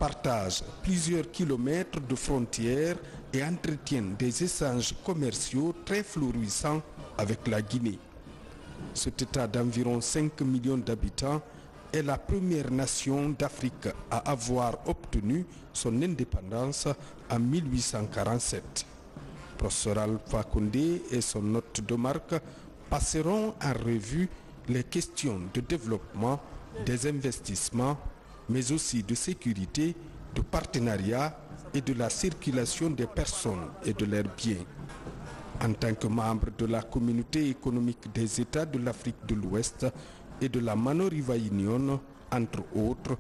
partagent plusieurs kilomètres de frontières et entretiennent des échanges commerciaux très florissants avec la Guinée. Cet État d'environ 5 millions d'habitants est la première nation d'Afrique à avoir obtenu son indépendance en 1847. Professeur Alpha Condé et son hôte de marque passeront en revue les questions de développement, des investissements, mais aussi de sécurité, de partenariat et de la circulation des personnes et de leurs biens. En tant que membre de la communauté économique des États de l'Afrique de l'Ouest et de la Manoriva Union, entre autres,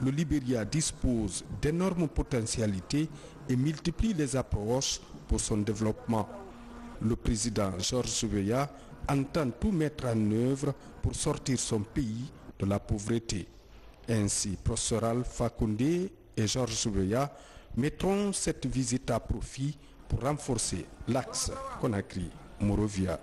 le Libéria dispose d'énormes potentialités et multiplie les approches pour son développement. Le président George Weah entend tout mettre en œuvre pour sortir son pays de la pauvreté. Ainsi, professeur Alpha Condé et George Weah mettront cette visite à profit pour renforcer l'axe Conakry-Monrovia.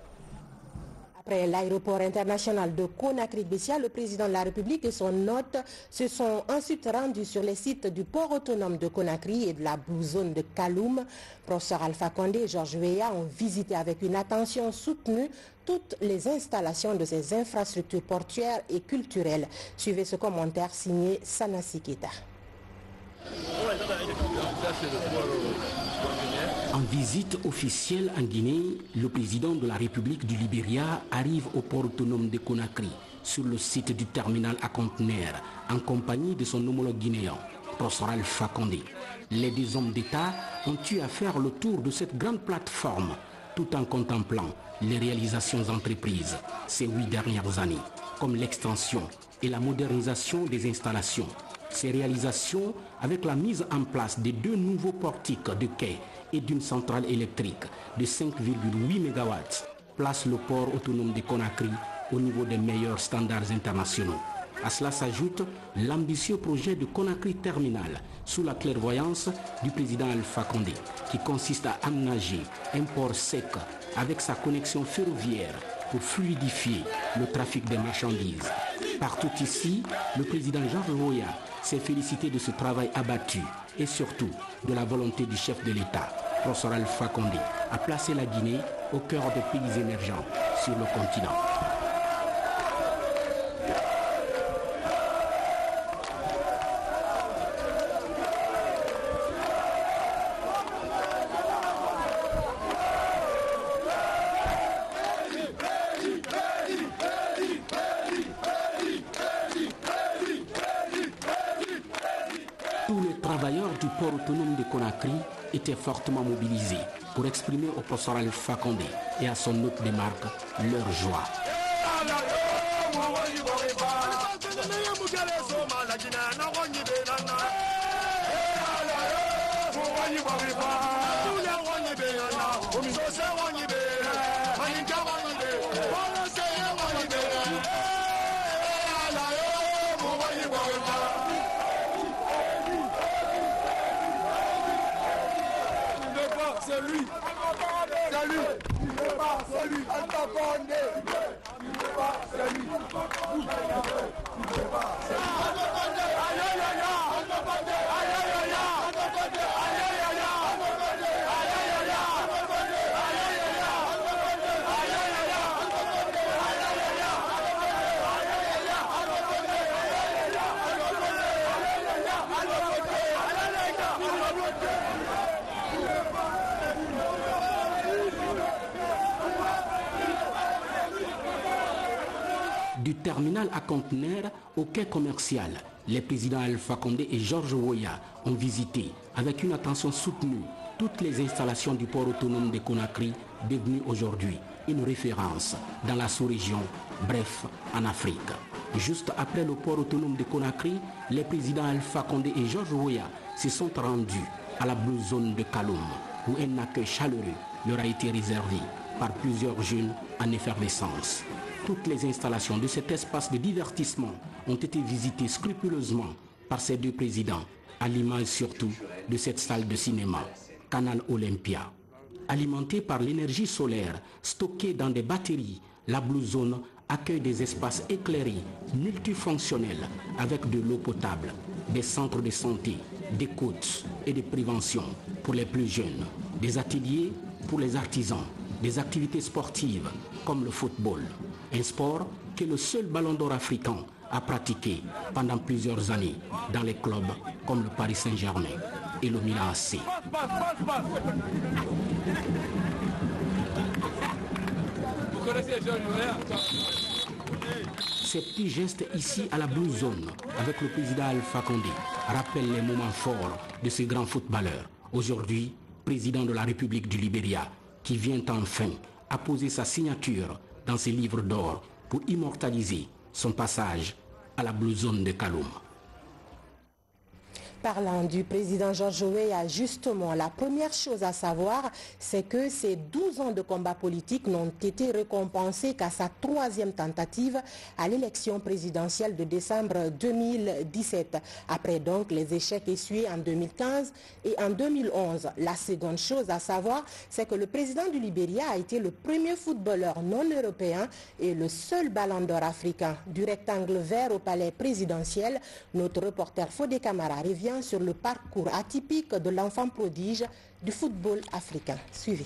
Après l'aéroport international de Conakry-Bessia, le président de la République et son hôte se sont ensuite rendus sur les sites du port autonome de Conakry et de la Blue Zone de Kaloum. Professeur Alpha Condé et George Weah ont visité avec une attention soutenue toutes les installations de ces infrastructures portuaires et culturelles. Suivez ce commentaire signé Sanassi Keita. En visite officielle en Guinée, le président de la République du Libéria arrive au port autonome de Conakry, sur le site du terminal à conteneurs, en compagnie de son homologue guinéen, professeur Alpha Condé. Les deux hommes d'État ont eu à faire le tour de cette grande plateforme, tout en contemplant les réalisations entreprises ces 8 dernières années, comme l'extension et la modernisation des installations. Ces réalisations, avec la mise en place de 2 nouveaux portiques de quai et d'une centrale électrique de 5,8 MW, placent le port autonome de Conakry au niveau des meilleurs standards internationaux. À cela s'ajoute l'ambitieux projet de Conakry Terminal sous la clairvoyance du président Alpha Condé, qui consiste à aménager un port sec avec sa connexion ferroviaire pour fluidifier le trafic des marchandises. Partout ici, le président George Weah s'est félicité de ce travail abattu et surtout de la volonté du chef de l'État, professeur Alpha Condé, à placer la Guinée au cœur des pays émergents sur le continent. Du port autonome de Conakry étaient fortement mobilisés pour exprimer au professeur Alpha Condé et à son hôte de marque leur joie. C'est lui. C'est lui. C'est lui. Alpha Condé. C'est lui. Du terminal à conteneurs au quai commercial, les présidents Alpha Condé et George Weah ont visité avec une attention soutenue toutes les installations du port autonome de Conakry, devenu aujourd'hui une référence dans la sous-région, bref, en Afrique. Juste après le port autonome de Conakry, les présidents Alpha Condé et George Weah se sont rendus à la Blue Zone de Kaloum, où un accueil chaleureux leur a été réservé par plusieurs jeunes en effervescence. Toutes les installations de cet espace de divertissement ont été visitées scrupuleusement par ces deux présidents, à l'image surtout de cette salle de cinéma, Canal Olympia. Alimentée par l'énergie solaire stockée dans des batteries, la Blue Zone accueille des espaces éclairés, multifonctionnels, avec de l'eau potable, des centres de santé, des côtes et de prévention pour les plus jeunes, des ateliers pour les artisans, des activités sportives comme le football, un sport que le seul Ballon d'Or africain a pratiqué pendant plusieurs années dans les clubs comme le Paris Saint-Germain et le Milan AC. Ces petits gestes ici à la Blue Zone avec le président Alpha Condé rappellent les moments forts de ce grand footballeur, aujourd'hui président de la République du Libéria, qui vient enfin apposer sa signature dans ses livres d'or pour immortaliser son passage à la Blue Zone de Kaloum. Parlant du président Georges Weah, justement, la première chose à savoir, c'est que ces 12 ans de combat politique n'ont été récompensés qu'à sa 3e tentative à l'élection présidentielle de décembre 2017. Après donc les échecs essuyés en 2015 et en 2011. La seconde chose à savoir, c'est que le président du Libéria a été le premier footballeur non européen et le seul ballon d'or africain. Du rectangle vert au palais présidentiel, notre reporter Fodé Camara revient sur le parcours atypique de l'enfant prodige du football africain. Suivez.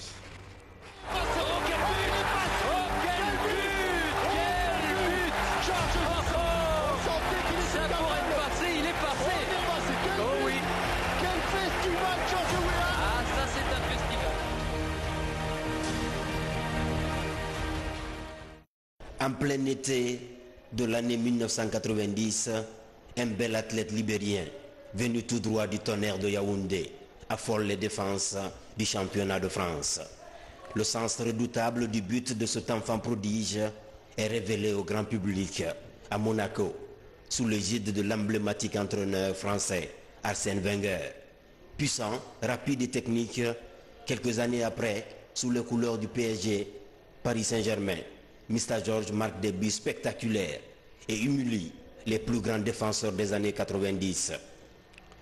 En plein été de l'année 1990, un bel athlète libérien venu tout droit du Tonnerre de Yaoundé affole les défenses du championnat de France. Le sens redoutable du but de cet enfant prodige est révélé au grand public à Monaco, sous l'égide de l'emblématique entraîneur français Arsène Wenger. Puissant, rapide et technique, quelques années après, sous les couleurs du PSG, Paris Saint-Germain, Mr. Georges marque des buts spectaculaires et humilie les plus grands défenseurs des années 90.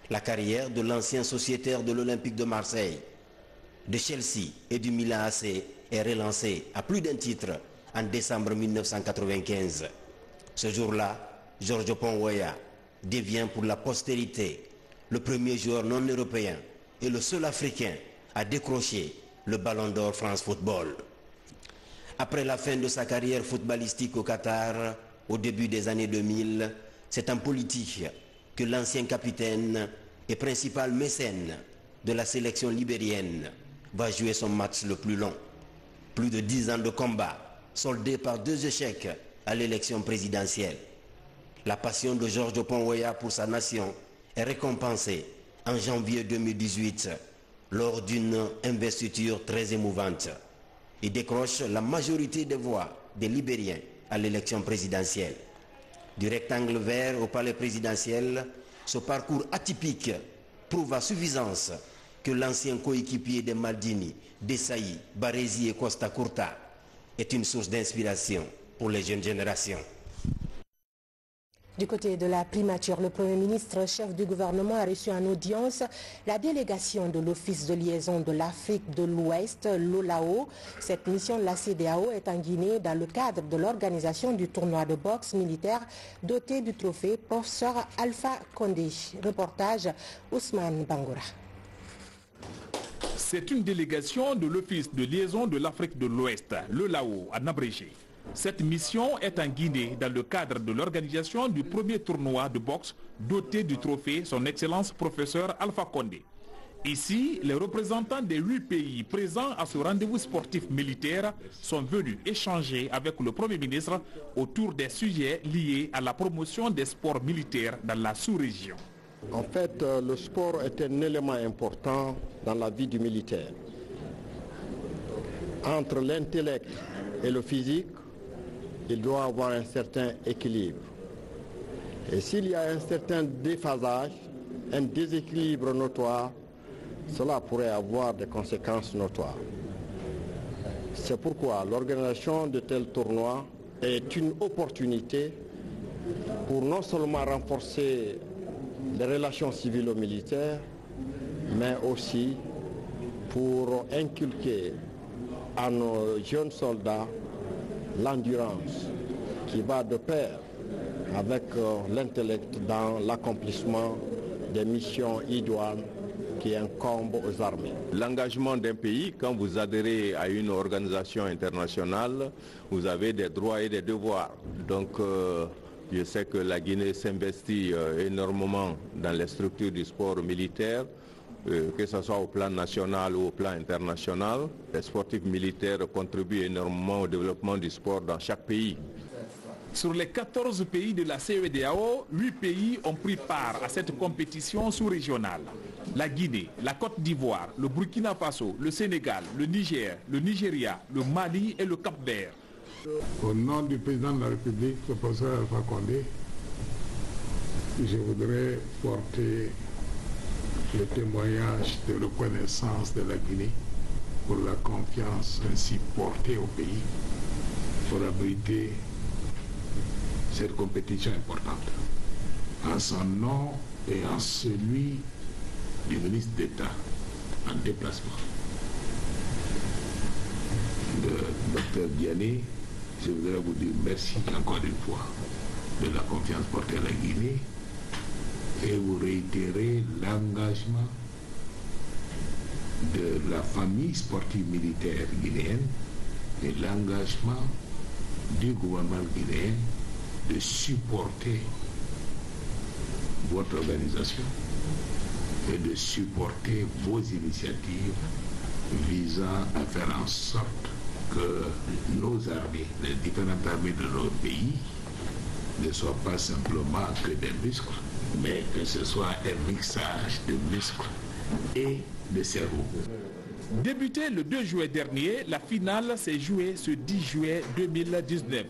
La carrière de l'ancien sociétaire de l'Olympique de Marseille, de Chelsea et du Milan AC est relancée à plus d'un titre en décembre 1995. Ce jour-là, Georges Weah devient pour la postérité le premier joueur non européen et le seul africain à décrocher le Ballon d'Or France Football. Après la fin de sa carrière footballistique au Qatar, au début des années 2000, c'est en politique que l'ancien capitaine et principal mécène de la sélection libérienne va jouer son match le plus long. Plus de 10 ans de combat, soldés par 2 échecs à l'élection présidentielle. La passion de Georges Weah pour sa nation est récompensée en janvier 2018 lors d'une investiture très émouvante. Il décroche la majorité des voix des Libériens à l'élection présidentielle. Du rectangle vert au palais présidentiel, ce parcours atypique prouve à suffisance que l'ancien coéquipier de Maldini, Desailly, Baresi et Costa Curta est une source d'inspiration pour les jeunes générations. Du côté de la primature, le Premier ministre, chef du gouvernement, a reçu en audience la délégation de l'Office de liaison de l'Afrique de l'Ouest, l'OLAO. Cette mission de la CEDEAO est en Guinée dans le cadre de l'organisation du tournoi de boxe militaire doté du trophée professeur Alpha Condé. Reportage Ousmane Bangoura. C'est une délégation de l'Office de liaison de l'Afrique de l'Ouest, l'OLAO, en abrégé. Cette mission est en Guinée dans le cadre de l'organisation du premier tournoi de boxe doté du trophée Son Excellence professeur Alpha Condé. Ici, les représentants des 8 pays présents à ce rendez-vous sportif militaire sont venus échanger avec le Premier ministre autour des sujets liés à la promotion des sports militaires dans la sous-région. En fait, le sport est un élément important dans la vie du militaire. Entre l'intellect et le physique, il doit avoir un certain équilibre. Et s'il y a un certain déphasage, un déséquilibre notoire, cela pourrait avoir des conséquences notoires. C'est pourquoi l'organisation de tels tournois est une opportunité pour non seulement renforcer les relations civilo-militaires, mais aussi pour inculquer à nos jeunes soldats l'endurance, qui va de pair avec l'intellect dans l'accomplissement des missions idoines qui incombent aux armées. L'engagement d'un pays, quand vous adhérez à une organisation internationale, vous avez des droits et des devoirs. Donc je sais que la Guinée s'investit énormément dans les structures du sport militaire, que ce soit au plan national ou au plan international. Les sportifs militaires contribuent énormément au développement du sport dans chaque pays. Sur les 14 pays de la CEDEAO, 8 pays ont pris part à cette compétition sous-régionale. La Guinée, la Côte d'Ivoire, le Burkina Faso, le Sénégal, le Niger, le Nigeria, le Mali et le Cap-Vert. Au nom du président de la République, le professeur Alpha Condé, je voudrais porter le témoignage de reconnaissance de la Guinée pour la confiance ainsi portée au pays pour abriter cette compétition importante. En son nom et en celui du ministre d'État en déplacement, le Dr Diané, je voudrais vous dire merci encore une fois de la confiance portée à la Guinée et vous réitérer l'engagement de la famille sportive militaire guinéenne et l'engagement du gouvernement guinéen de supporter votre organisation et de supporter vos initiatives visant à faire en sorte que nos armées, les différentes armées de notre pays, ne soient pas simplement que des muscles, mais que ce soit un mixage de muscles et de cerveau. Débuté le 2 juillet dernier, la finale s'est jouée ce 10 juillet 2019.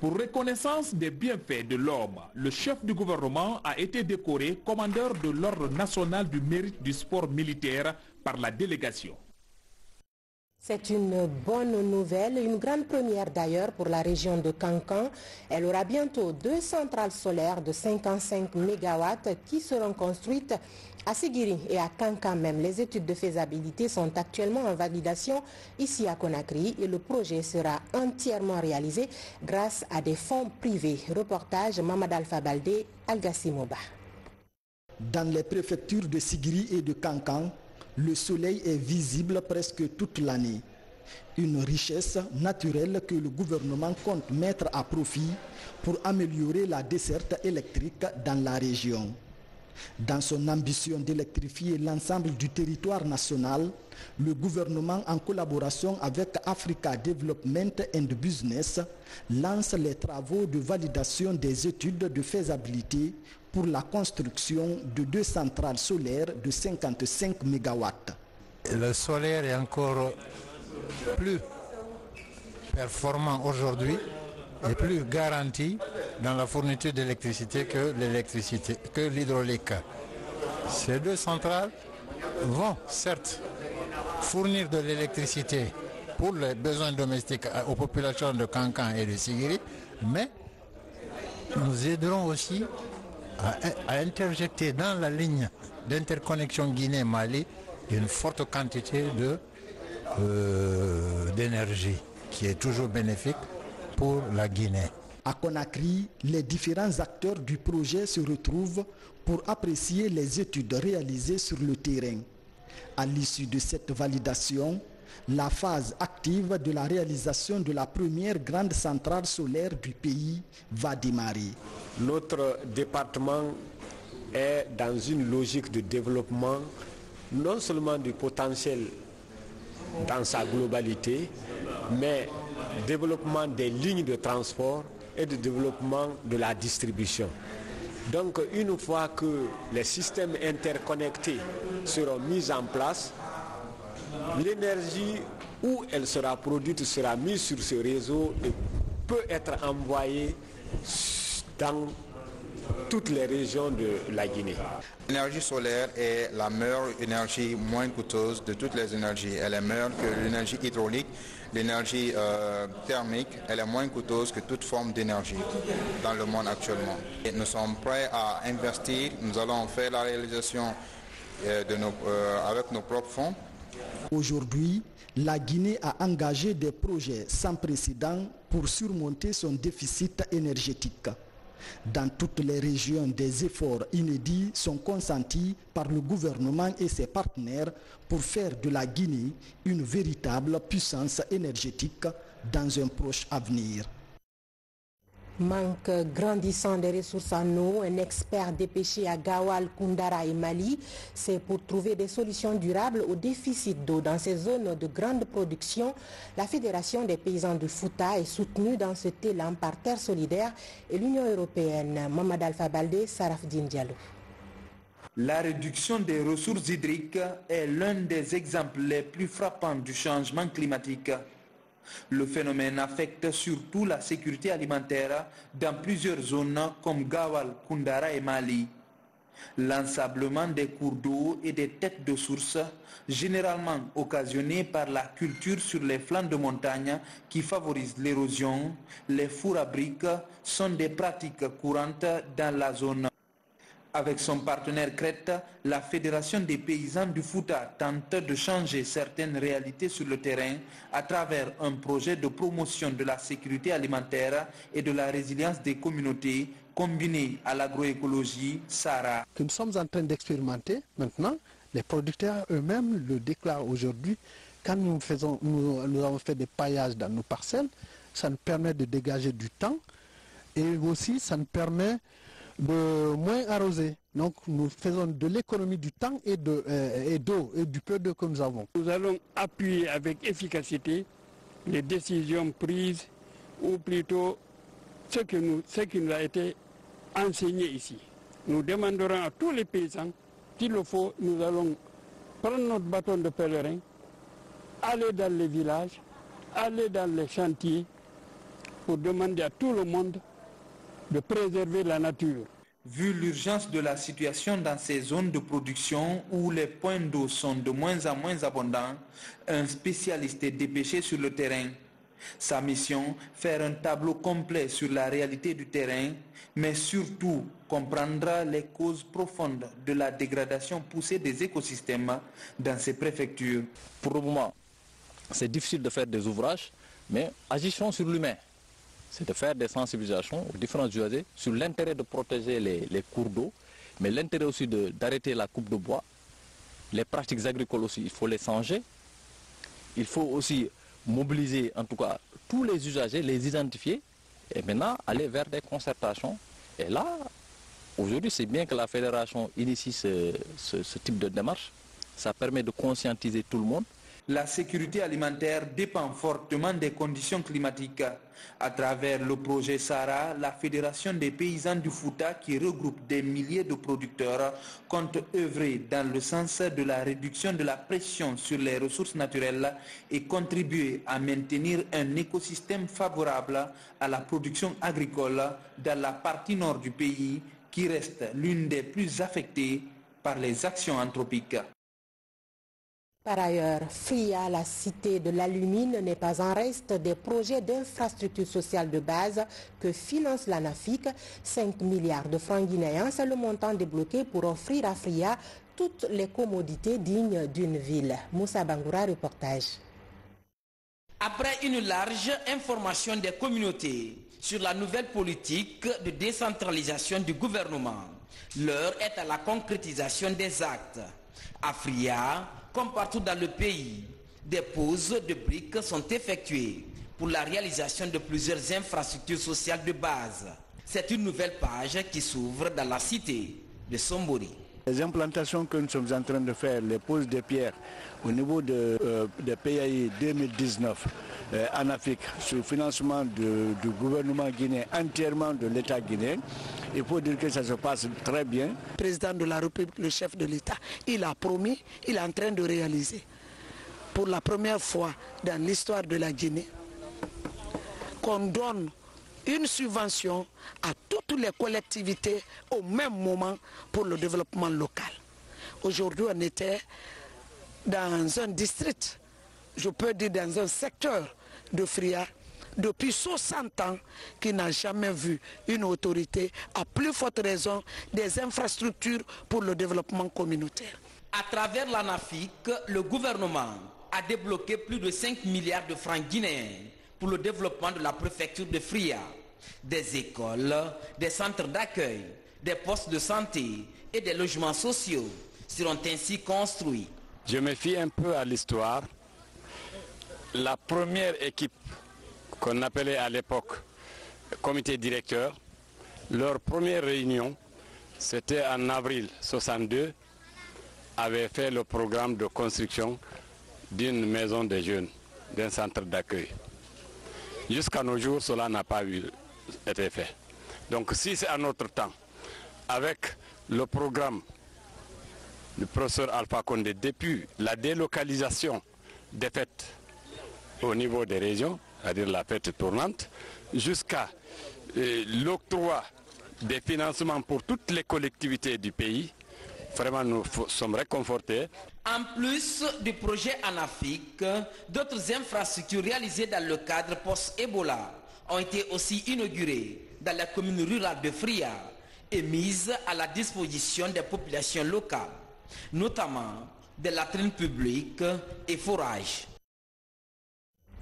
Pour reconnaissance des bienfaits de l'homme, le chef du gouvernement a été décoré commandeur de l'Ordre national du mérite du sport militaire par la délégation. C'est une bonne nouvelle, une grande première d'ailleurs pour la région de Kankan. Elle aura bientôt 2 centrales solaires de 55 MW qui seront construites à Sigiri et à Kankan même. Les études de faisabilité sont actuellement en validation ici à Conakry et le projet sera entièrement réalisé grâce à des fonds privés. Reportage Mamad Alpha Baldé, Algassimoba. Dans les préfectures de Sigiri et de Kankan, le soleil est visible presque toute l'année. Une richesse naturelle que le gouvernement compte mettre à profit pour améliorer la desserte électrique dans la région. Dans son ambition d'électrifier l'ensemble du territoire national, le gouvernement, en collaboration avec Africa Development and Business, lance les travaux de validation des études de faisabilité pour la construction de 2 centrales solaires de 55 MW. Le solaire est encore plus performant aujourd'hui et plus garanti dans la fourniture d'électricité que l'hydraulique. Ces 2 centrales vont certes fournir de l'électricité pour les besoins domestiques aux populations de Kankan et de Sigiri, mais nous aiderons aussi à interjecter dans la ligne d'interconnexion Guinée-Mali une forte quantité d'énergie qui est toujours bénéfique pour la Guinée. À Conakry, les différents acteurs du projet se retrouvent pour apprécier les études réalisées sur le terrain. À l'issue de cette validation, la phase active de la réalisation de la première grande centrale solaire du pays va démarrer. Notre département est dans une logique de développement non seulement du potentiel dans sa globalité, mais développement des lignes de transport et de développement de la distribution. Donc une fois que les systèmes interconnectés seront mis en place, l'énergie où elle sera produite sera mise sur ce réseau et peut être envoyée dans toutes les régions de la Guinée. L'énergie solaire est la meilleure énergie moins coûteuse de toutes les énergies. Elle est meilleure que l'énergie hydraulique, l'énergie thermique. Elle est moins coûteuse que toute forme d'énergie dans le monde actuellement. Et nous sommes prêts à investir. Nous allons faire la réalisation avec nos propres fonds Aujourd'hui, la Guinée a engagé des projets sans précédent pour surmonter son déficit énergétique. Dans toutes les régions, des efforts inédits sont consentis par le gouvernement et ses partenaires pour faire de la Guinée une véritable puissance énergétique dans un proche avenir. Manque grandissant des ressources en eau, un expert dépêché à Gawal, Koundara et Mali, c'est pour trouver des solutions durables au déficit d'eau dans ces zones de grande production. La Fédération des paysans de Fouta est soutenue dans ce élan par Terre Solidaire et l'Union européenne. Mamad Alpha Baldé, Sarafdine Diallo. La réduction des ressources hydriques est l'un des exemples les plus frappants du changement climatique. Le phénomène affecte surtout la sécurité alimentaire dans plusieurs zones comme Gawal, Koundara et Mali. L'ensablement des cours d'eau et des têtes de source, généralement occasionnés par la culture sur les flancs de montagne qui favorisent l'érosion, les fours à briques sont des pratiques courantes dans la zone. Avec son partenaire Crète, la Fédération des paysans du Fouta tente de changer certaines réalités sur le terrain à travers un projet de promotion de la sécurité alimentaire et de la résilience des communautés combiné à l'agroécologie SARA. Que nous sommes en train d'expérimenter maintenant, les producteurs eux-mêmes le déclarent aujourd'hui. Quand nous avons fait des paillages dans nos parcelles, ça nous permet de dégager du temps et aussi ça nous permet de moins arroser. Donc nous faisons de l'économie du temps et d'eau et du peu d'eau que nous avons. Nous allons appuyer avec efficacité les décisions prises ou plutôt ce qui nous a été enseigné ici. Nous demanderons à tous les paysans, s'il le faut, nous allons prendre notre bâton de pèlerin, aller dans les villages, aller dans les chantiers pour demander à tout le monde de préserver la nature. Vu l'urgence de la situation dans ces zones de production où les points d'eau sont de moins en moins abondants, un spécialiste est dépêché sur le terrain. Sa mission, faire un tableau complet sur la réalité du terrain, mais surtout comprendre les causes profondes de la dégradation poussée des écosystèmes dans ces préfectures. Pour le moment, c'est difficile de faire des ouvrages, mais agissons sur l'humain. C'est de faire des sensibilisations aux différents usagers sur l'intérêt de protéger les cours d'eau, mais l'intérêt aussi d'arrêter la coupe de bois. Les pratiques agricoles aussi, il faut les changer. Il faut aussi mobiliser en tout cas tous les usagers, les identifier et maintenant aller vers des concertations. Et là, aujourd'hui, c'est bien que la fédération initie ce type de démarche. Ça permet de conscientiser tout le monde. La sécurité alimentaire dépend fortement des conditions climatiques. À travers le projet SARA, la Fédération des paysans du Fouta, qui regroupe des milliers de producteurs, compte œuvrer dans le sens de la réduction de la pression sur les ressources naturelles et contribuer à maintenir un écosystème favorable à la production agricole dans la partie nord du pays, qui reste l'une des plus affectées par les actions anthropiques. Par ailleurs, FRIA, la cité de l'alumine, n'est pas en reste des projets d'infrastructures sociales de base que finance l'ANAFIC. 5 milliards de francs guinéens, c'est le montant débloqué pour offrir à FRIA toutes les commodités dignes d'une ville. Moussa Bangoura, reportage. Après une large information des communautés sur la nouvelle politique de décentralisation du gouvernement, l'heure est à la concrétisation des actes. À FRIA, comme partout dans le pays, des poses de briques sont effectuées pour la réalisation de plusieurs infrastructures sociales de base. C'est une nouvelle page qui s'ouvre dans la cité de Sombori. Les implantations que nous sommes en train de faire, les poses de pierres au niveau de PAI 2019 en Afrique, sous le financement du gouvernement guinéen, entièrement de l'État guinéen, il faut dire que ça se passe très bien. Le président de la République, le chef de l'État, il a promis, il est en train de réaliser. Pour la première fois dans l'histoire de la Guinée, qu'on donne une subvention à toutes les collectivités au même moment pour le développement local. Aujourd'hui, on était dans un district, je peux dire dans un secteur de FRIA, depuis 60 ans, qui n'a jamais vu une autorité, à plus forte raison, des infrastructures pour le développement communautaire. À travers l'ANAFIC, le gouvernement a débloqué plus de 5 milliards de francs guinéens pour le développement de la préfecture de Fria. Des écoles, des centres d'accueil, des postes de santé et des logements sociaux seront ainsi construits. Je me fie un peu à l'histoire. La première équipe qu'on appelait à l'époque comité directeur, leur première réunion, c'était en avril 62, avait fait le programme de construction d'une maison des jeunes, d'un centre d'accueil. Jusqu'à nos jours, cela n'a pas été fait. Donc si c'est à notre temps, avec le programme du professeur Alpha Condé, depuis la délocalisation des fêtes au niveau des régions, c'est-à-dire la fête tournante, jusqu'à l'octroi des financements pour toutes les collectivités du pays, vraiment nous sommes réconfortés. En plus du projet ANAFIC, d'autres infrastructures réalisées dans le cadre post-Ebola ont été aussi inaugurées dans la commune rurale de Fria et mises à la disposition des populations locales, notamment des latrines publiques et forages.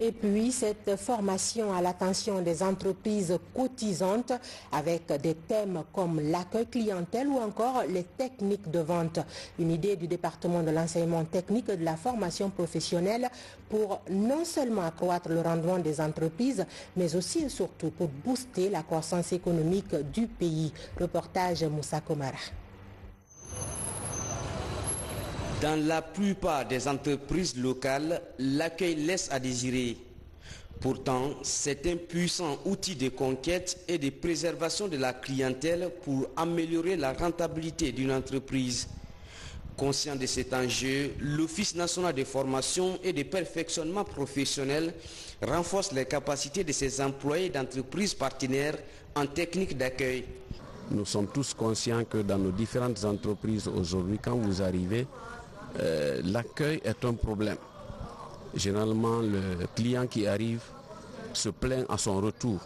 Et puis cette formation à l'attention des entreprises cotisantes avec des thèmes comme l'accueil clientèle ou encore les techniques de vente. Une idée du département de l'enseignement technique et de la formation professionnelle pour non seulement accroître le rendement des entreprises, mais aussi et surtout pour booster la croissance économique du pays. Reportage Moussa Komara. Dans la plupart des entreprises locales, l'accueil laisse à désirer. Pourtant, c'est un puissant outil de conquête et de préservation de la clientèle pour améliorer la rentabilité d'une entreprise. Conscient de cet enjeu, l'Office national de formation et de perfectionnement professionnel renforce les capacités de ses employés d'entreprises partenaires en technique d'accueil. Nous sommes tous conscients que dans nos différentes entreprises aujourd'hui, quand vous arrivez, l'accueil est un problème. Généralement, le client qui arrive se plaint à son retour.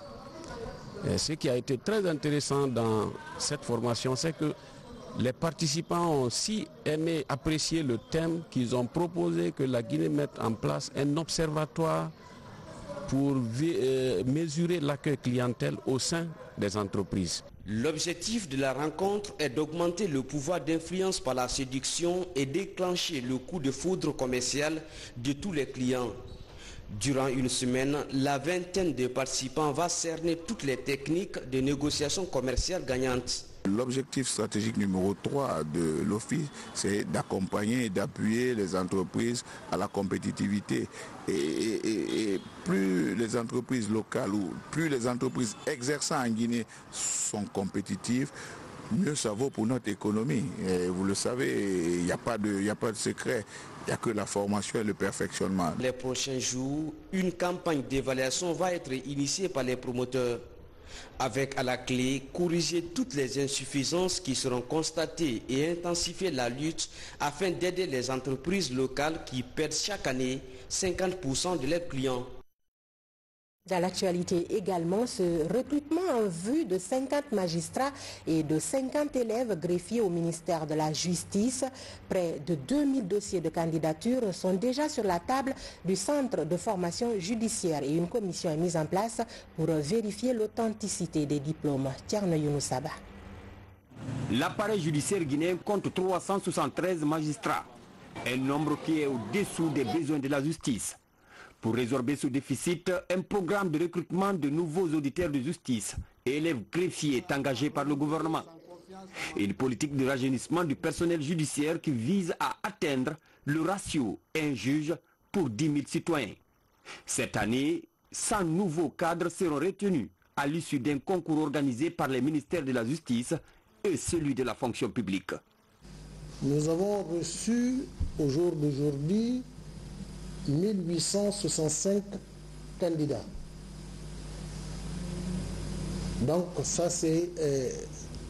Et ce qui a été très intéressant dans cette formation, c'est que les participants ont si aimé apprécier le thème qu'ils ont proposé que la Guinée mette en place un observatoire pour mesurer l'accueil clientèle au sein des entreprises. L'objectif de la rencontre est d'augmenter le pouvoir d'influence par la séduction et déclencher le coup de foudre commercial de tous les clients. Durant une semaine, la vingtaine de participants va cerner toutes les techniques de négociation commerciale gagnantes. L'objectif stratégique numéro 3 de l'Office, c'est d'accompagner et d'appuyer les entreprises à la compétitivité. Et plus les entreprises locales ou plus les entreprises exerçant en Guinée sont compétitives, mieux ça vaut pour notre économie. Et vous le savez, il n'y a pas de secret. Il n'y a que la formation et le perfectionnement. Les prochains jours, une campagne d'évaluation va être initiée par les promoteurs. Avec à la clé, corriger toutes les insuffisances qui seront constatées et intensifier la lutte afin d'aider les entreprises locales qui perdent chaque année 50% de leurs clients. Dans l'actualité également, ce recrutement en vue de 50 magistrats et de 50 élèves greffiers au ministère de la Justice. Près de 2000 dossiers de candidature sont déjà sur la table du centre de formation judiciaire et une commission est mise en place pour vérifier l'authenticité des diplômes. Tierno Younoussaba. L'appareil judiciaire guinéen compte 373 magistrats, un nombre qui est au-dessous des besoins de la justice. Pour résorber ce déficit, un programme de recrutement de nouveaux auditeurs de justice et élèves greffiers est engagé par le gouvernement. Une politique de rajeunissement du personnel judiciaire qui vise à atteindre le ratio un juge pour 10 000 citoyens. Cette année, 100 nouveaux cadres seront retenus à l'issue d'un concours organisé par les ministères de la Justice et celui de la fonction publique. Nous avons reçu au jour d'aujourd'hui 1865 candidats. Donc ça c'est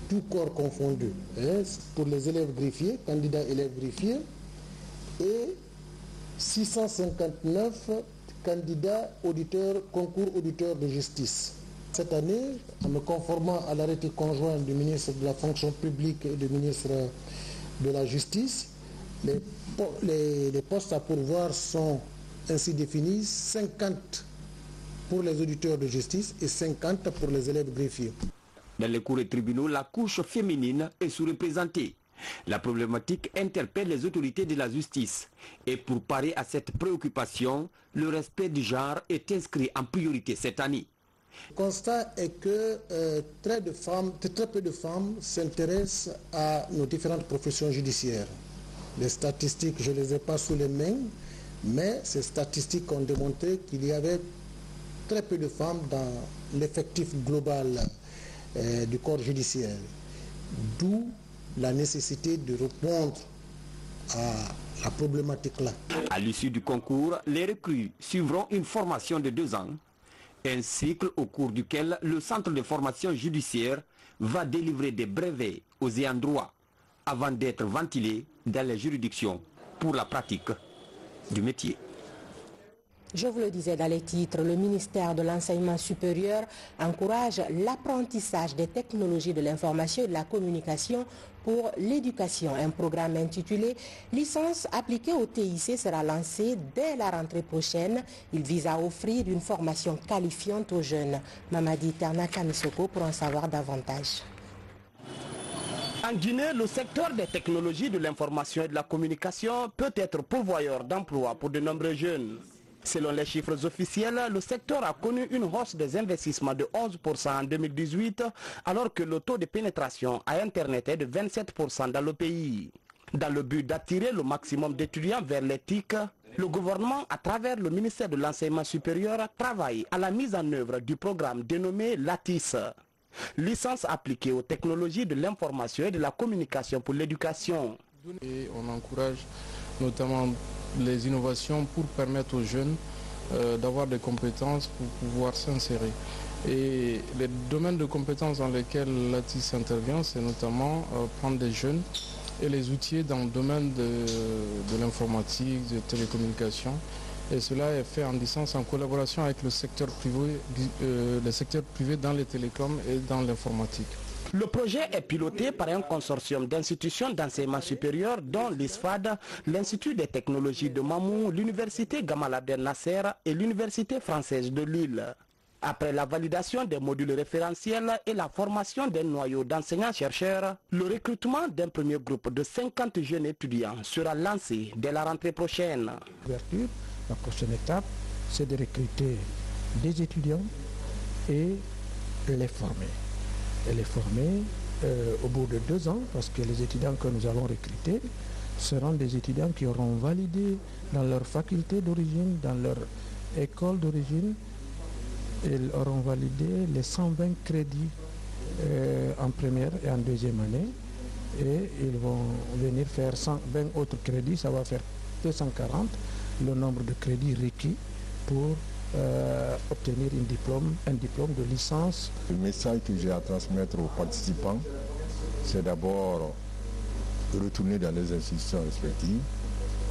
tout corps confondu. Pour les élèves greffiers, candidats élèves greffiers, et 659 candidats auditeurs, concours auditeurs de justice. Cette année, en me conformant à l'arrêté conjoint du ministre de la fonction publique et du ministre de la Justice, Les postes à pourvoir sont ainsi définis, 50 pour les auditeurs de justice et 50 pour les élèves greffiers. Dans les cours et tribunaux, la couche féminine est sous-représentée. La problématique interpelle les autorités de la justice. Et pour parer à cette préoccupation, le respect du genre est inscrit en priorité cette année. Le constat est que très peu de femmes s'intéressent à nos différentes professions judiciaires. Les statistiques, je ne les ai pas sous les mains, mais ces statistiques ont démontré qu'il y avait très peu de femmes dans l'effectif global du corps judiciaire. D'où la nécessité de répondre à la problématique là. À l'issue du concours, les recrues suivront une formation de 2 ans, un cycle au cours duquel le centre de formation judiciaire va délivrer des brevets aux ayants droit avant d'être ventilés dans les juridictions pour la pratique du métier. Je vous le disais dans les titres, le ministère de l'Enseignement supérieur encourage l'apprentissage des technologies de l'information et de la communication pour l'éducation. Un programme intitulé « Licence appliquée au TIC » sera lancé dès la rentrée prochaine. Il vise à offrir une formation qualifiante aux jeunes. Mamadi Terna Kamisoko pour en savoir davantage. En Guinée, le secteur des technologies de l'information et de la communication peut être pourvoyeur d'emplois pour de nombreux jeunes. Selon les chiffres officiels, le secteur a connu une hausse des investissements de 11% en 2018, alors que le taux de pénétration à Internet est de 27% dans le pays. Dans le but d'attirer le maximum d'étudiants vers l'éthique, le gouvernement, à travers le ministère de l'Enseignement supérieur, travaille à la mise en œuvre du programme dénommé LATIS. Licence appliquée aux technologies de l'information et de la communication pour l'éducation. Et on encourage notamment les innovations pour permettre aux jeunes d'avoir des compétences pour pouvoir s'insérer. Et les domaines de compétences dans lesquels l'ATIS intervient, c'est notamment prendre des jeunes et les outiller dans le domaine de l'informatique, de télécommunications. Et cela est fait en distance en collaboration avec le secteur privé dans les télécoms et dans l'informatique. Le projet est piloté par un consortium d'institutions d'enseignement supérieur dont l'ISFAD, l'Institut des technologies de Mamou, l'Université Gamal Abdel Nasser et l'Université française de Lille. Après la validation des modules référentiels et la formation d'un noyau d'enseignants-chercheurs, le recrutement d'un premier groupe de 50 jeunes étudiants sera lancé dès la rentrée prochaine. La prochaine étape, c'est de recruter des étudiants et les former. Et les former au bout de 2 ans, parce que les étudiants que nous allons recruter seront des étudiants qui auront validé dans leur faculté d'origine, dans leur école d'origine, ils auront validé les 120 crédits en première et en deuxième année, et ils vont venir faire 120 autres crédits, ça va faire 240, le nombre de crédits requis pour obtenir un diplôme de licence. Le message que j'ai à transmettre aux participants, c'est d'abord de retourner dans les institutions respectives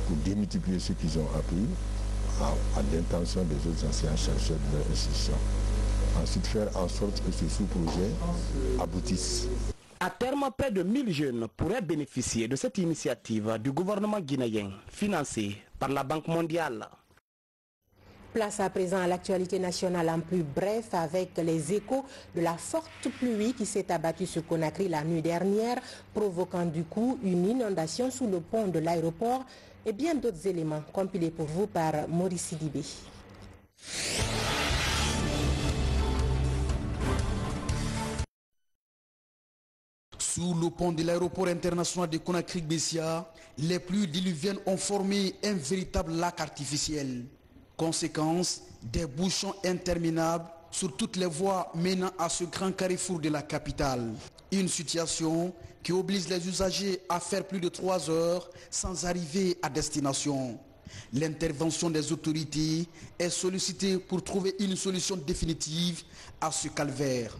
pour démultiplier ce qu'ils ont appris à l'intention des autres enseignants-chercheurs de leur institution. Ensuite, faire en sorte que ce sous-projet aboutisse. À terme, près de 1000 jeunes pourraient bénéficier de cette initiative du gouvernement guinéen, financée par la Banque mondiale. Place à présent à l'actualité nationale en plus bref avec les échos de la forte pluie qui s'est abattue sur Conakry la nuit dernière, provoquant du coup une inondation sous le pont de l'aéroport et bien d'autres éléments compilés pour vous par Maurice Sidibé. Sous le pont de l'aéroport international de Conakry-Bessia, les pluies diluviennes ont formé un véritable lac artificiel. Conséquence, des bouchons interminables sur toutes les voies menant à ce grand carrefour de la capitale. Une situation qui oblige les usagers à faire plus de 3 heures sans arriver à destination. L'intervention des autorités est sollicitée pour trouver une solution définitive à ce calvaire.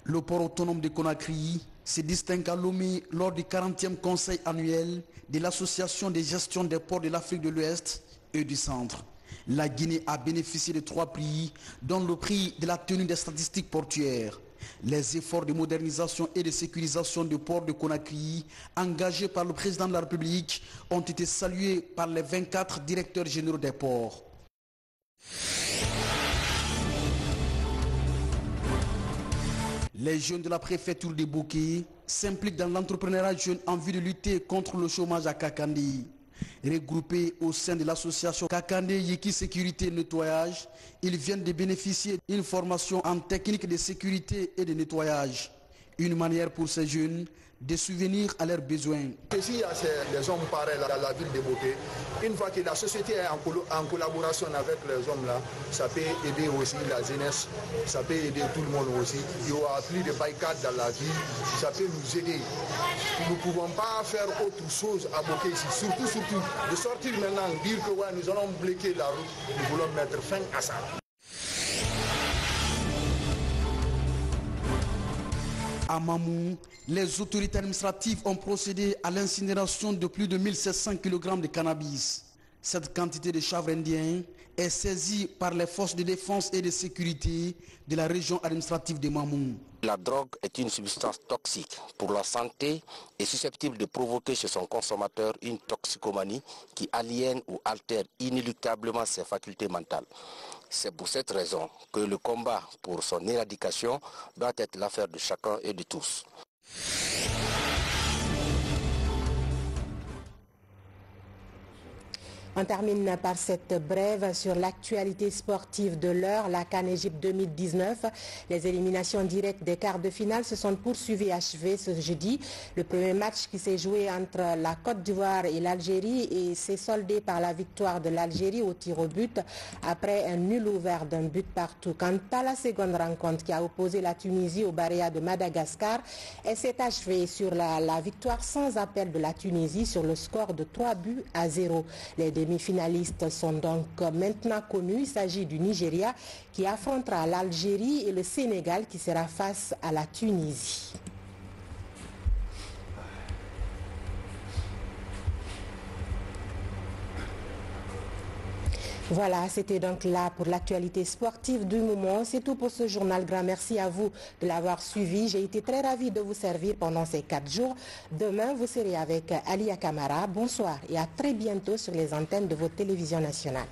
Le port autonome de Conakry se distingue à Lomé lors du 40e conseil annuel de l'Association de gestion des ports de l'Afrique de l'Ouest et du Centre. La Guinée a bénéficié de 3 prix, dont le prix de la tenue des statistiques portuaires. Les efforts de modernisation et de sécurisation du port de Conakry, engagés par le président de la République, ont été salués par les 24 directeurs généraux des ports. Les jeunes de la préfecture de Bouquet s'impliquent dans l'entrepreneuriat jeune en vue de lutter contre le chômage à Kakandé. Regroupés au sein de l'association Kakandé Yeki Sécurité et Nettoyage, ils viennent de bénéficier d'une formation en technique de sécurité et de nettoyage. Une manière pour ces jeunes de souvenir à leurs besoins. Ici, il y a des hommes pareils dans la ville de Bouquet. Une fois que la société est en collaboration avec les hommes là, ça peut aider aussi la jeunesse, ça peut aider tout le monde aussi. Il y aura plus de barricades dans la ville, ça peut nous aider. Nous ne pouvons pas faire autre chose à Bouquet ici, surtout, de sortir maintenant, dire que ouais, nous allons bloquer la route, nous voulons mettre fin à ça. À Mamou, les autorités administratives ont procédé à l'incinération de plus de 1700 kg de cannabis. Cette quantité de chanvre indien est saisie par les forces de défense et de sécurité de la région administrative de Mamou. La drogue est une substance toxique pour la santé et susceptible de provoquer chez son consommateur une toxicomanie qui aliène ou altère inéluctablement ses facultés mentales. C'est pour cette raison que le combat pour son éradication doit être l'affaire de chacun et de tous. On termine par cette brève sur l'actualité sportive de l'heure, la CAN Égypte 2019. Les éliminations directes des quarts de finale se sont poursuivies et achevées ce jeudi. Le premier match qui s'est joué entre la Côte d'Ivoire et l'Algérie s'est soldé par la victoire de l'Algérie au tir au but après un nul ouvert d'un but partout. Quant à la seconde rencontre qui a opposé la Tunisie au Barea de Madagascar, elle s'est achevée sur la victoire sans appel de la Tunisie sur le score de 3-0. Les demi-finalistes sont donc maintenant connus. Il s'agit du Nigeria qui affrontera l'Algérie et le Sénégal qui sera face à la Tunisie. Voilà, c'était donc là pour l'actualité sportive du moment. C'est tout pour ce journal. Grand merci à vous de l'avoir suivi. J'ai été très ravie de vous servir pendant ces 4 jours. Demain, vous serez avec Alia Kamara. Bonsoir et à très bientôt sur les antennes de votre télévision nationale.